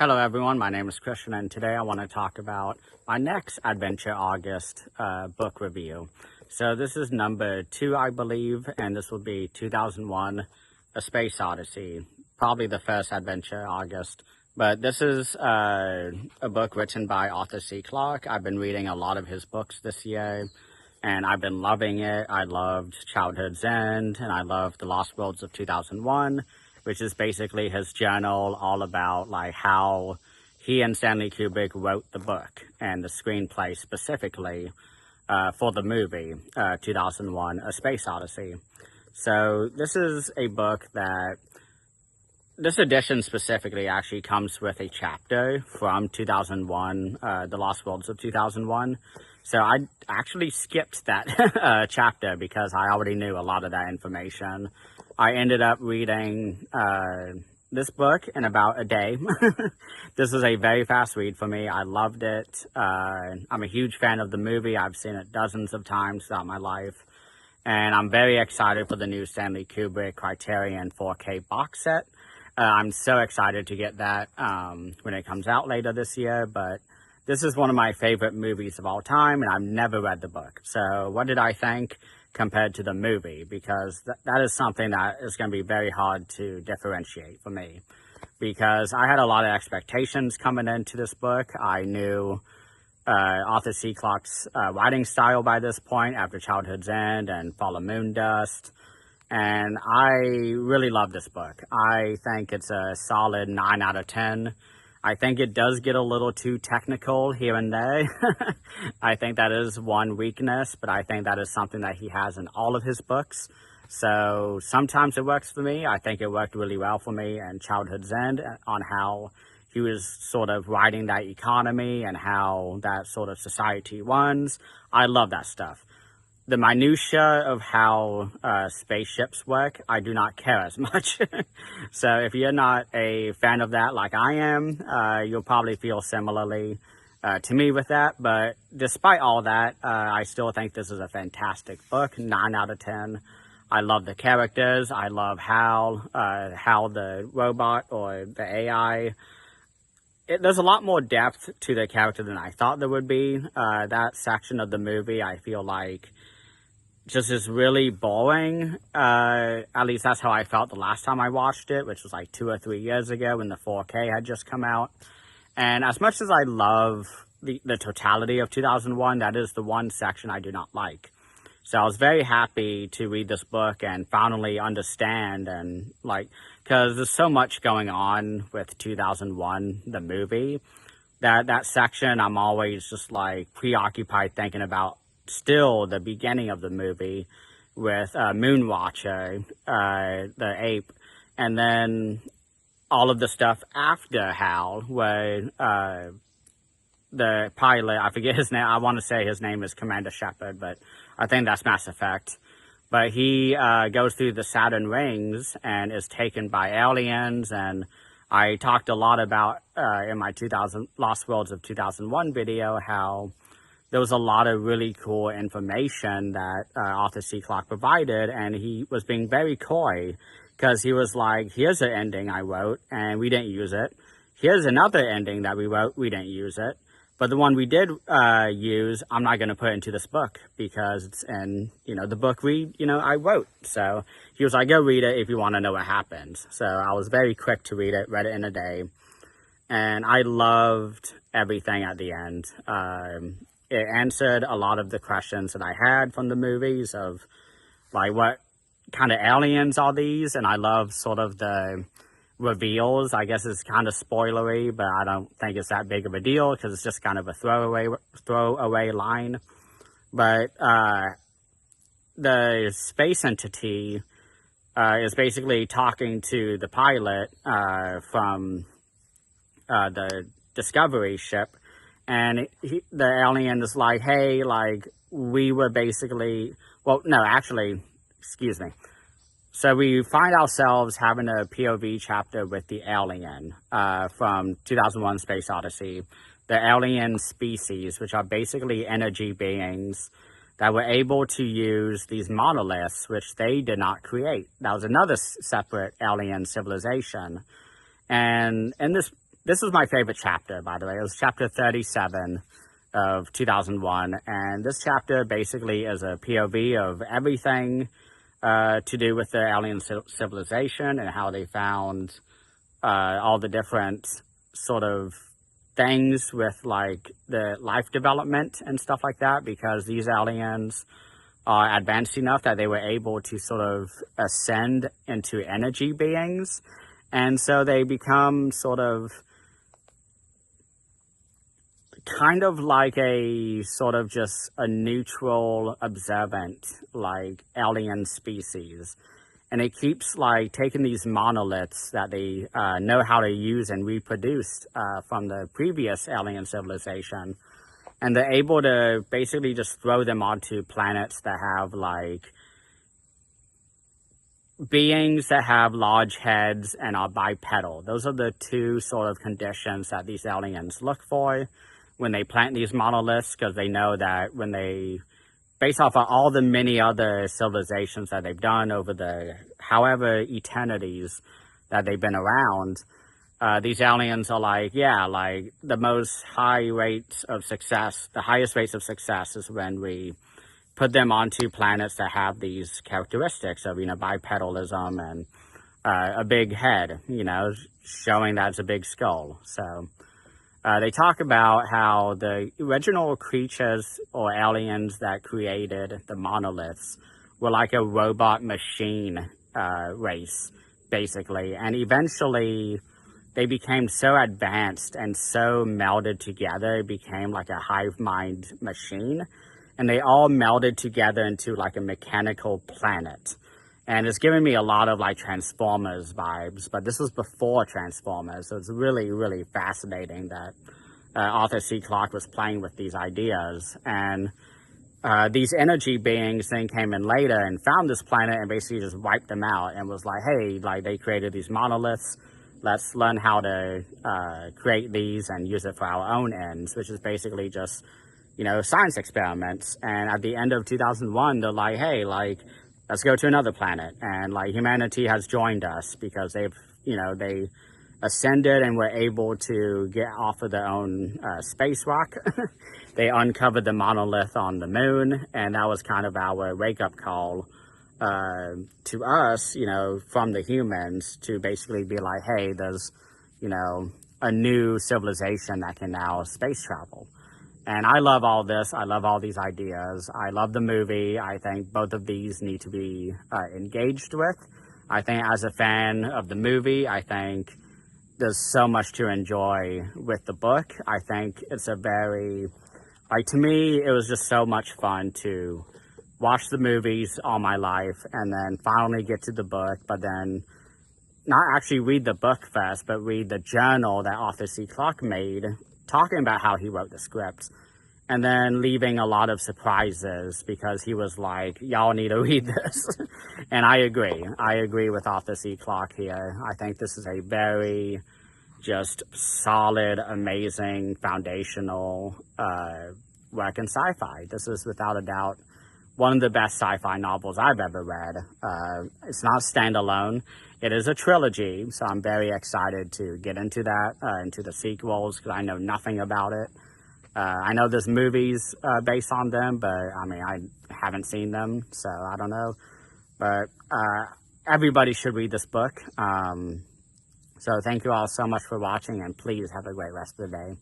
Hello everyone, my name is Christian and today I want to talk about my next Adventure August book review. So this is number 2 I believe, and this will be 2001 A Space Odyssey, probably the first Adventure August. But this is a book written by Arthur C. Clarke. I've been reading a lot of his books this year and I've been loving it. I loved Childhood's End and I loved The Lost Worlds of 2001. Which is basically his journal all about like how he and Stanley Kubrick wrote the book and the screenplay specifically for the movie 2001 A Space Odyssey. So this is a book that, this edition specifically actually comes with a chapter from 2001, The Lost Worlds of 2001. So I actually skipped that chapter because I already knew a lot of that information. I ended up reading this book in about a day. This was a very fast read for me. I loved it. I'm a huge fan of the movie. I've seen it dozens of times throughout my life. And I'm very excited for the new Stanley Kubrick Criterion 4K box set. I'm so excited to get that when it comes out later this year. But this is one of my favorite movies of all time, and I've never read the book. So what did I think compared to the movie? Because that is something that is going to be very hard to differentiate for me. Because I had a lot of expectations coming into this book. I knew Arthur C. Clarke's writing style by this point after Childhood's End and Fall of Moon Dust. And I really love this book. I think it's a solid 9 out of 10. I think it does get a little too technical here and there. I think that is one weakness, but I think that is something that he has in all of his books. So sometimes it works for me. I think it worked really well for me in Childhood's End on how he was sort of writing that economy and how that sort of society runs. I love that stuff. The minutia of how spaceships work, I do not care as much. So if you're not a fan of that like I am, you'll probably feel similarly to me with that. But despite all that, I still think this is a fantastic book, 9 out of 10. I love the characters. I love how the robot or the AI, there's a lot more depth to the character than I thought there would be. That section of the movie, I feel like, just is really boring. At least that's how I felt the last time I watched it, which was like 2 or 3 years ago when the 4K had just come out. And as much as I love the totality of 2001, that is the one section I do not like. So I was very happy to read this book and finally understand, and like, because there's so much going on with 2001, the movie, that section I'm always just like preoccupied thinking about still the beginning of the movie with Moonwatcher, the ape, and then all of the stuff after Hal, where the pilot, I forget his name, I want to say his name is Commander Shepard, but I think that's Mass Effect. But he goes through the Saturn rings and is taken by aliens, and I talked a lot about in my Lost Worlds of 2001 video how there was a lot of really cool information that Arthur C. Clarke provided, and he was being very coy because he was like, here's an ending I wrote and we didn't use it. Here's another ending that we wrote, we didn't use it. But the one we did use, I'm not going to put into this book because it's in, the book I wrote. So he was like, go read it if you want to know what happens. So I was very quick to read it in a day. And I loved everything at the end. It answered a lot of the questions that I had from the movies of like, what kind of aliens are these? And I love sort of the reveals. I guess it's kind of spoilery, but I don't think it's that big of a deal because it's just kind of a throwaway line. But the space entity is basically talking to the pilot from the Discovery ship. And the alien is like, hey, like, we were basically, well, no, actually, excuse me. So we find ourselves having a POV chapter with the alien from 2001 Space Odyssey. The alien species, which are basically energy beings that were able to use these monoliths, which they did not create. That was another separate alien civilization. And in this this was my favorite chapter, by the way. It was chapter 37 of 2001. And this chapter basically is a POV of everything to do with the alien civilization and how they found all the different sort of things with like the life development and stuff like that, because these aliens are advanced enough that they were able to sort of ascend into energy beings. And so they become sort of kind of like a sort of just a neutral observant like alien species. And it keeps like taking these monoliths that they know how to use and reproduce from the previous alien civilization, and they're able to basically just throw them onto planets that have like beings that have large heads and are bipedal. Those are the two sort of conditions that these aliens look for when they plant these monoliths, because they know that when they, based off of all the many other civilizations that they've done over the however eternities that they've been around, these aliens are like, yeah, like the most high rates of success, the highest rates of success is when we put them onto planets that have these characteristics of, bipedalism and a big head, showing that it's a big skull. So they talk about how the original creatures or aliens that created the monoliths were like a robot machine race, basically. And eventually they became so advanced and so melded together, it became like a hive mind machine. And they all melded together into like a mechanical planet. And it's giving me a lot of like Transformers vibes, but this was before Transformers. So it's really, really fascinating that Arthur C. Clarke was playing with these ideas. And these energy beings then came in later and found this planet and basically just wiped them out and was like, hey, like they created these monoliths. Let's learn how to create these and use it for our own ends, which is basically just, science experiments. And at the end of 2001, they're like, hey, like, let's go to another planet. And like humanity has joined us because they've, they ascended and were able to get off of their own space rock. They uncovered the monolith on the moon, and that was kind of our wake-up call to us, from the humans, to basically be like, hey, there's, a new civilization that can now space travel. And I love all this. I love all these ideas. I love the movie. I think both of these need to be engaged with. I think as a fan of the movie, I think there's so much to enjoy with the book. I think it's a very, to me, it was just so much fun to watch the movies all my life and then finally get to the book, but then not actually read the book first, but read the journal that Arthur C. Clarke made, talking about how he wrote the script, and then leaving a lot of surprises because he was like, y'all need to read this. And I agree with Arthur C. Clarke here. I think this is a very just solid, amazing, foundational work in sci-fi. This is without a doubt one of the best sci-fi novels I've ever read. It's not standalone. It is a trilogy, so I'm very excited to get into that, into the sequels, because I know nothing about it. I know there's movies based on them, but I mean, I haven't seen them, so I don't know. But everybody should read this book. So thank you all so much for watching, and please have a great rest of the day.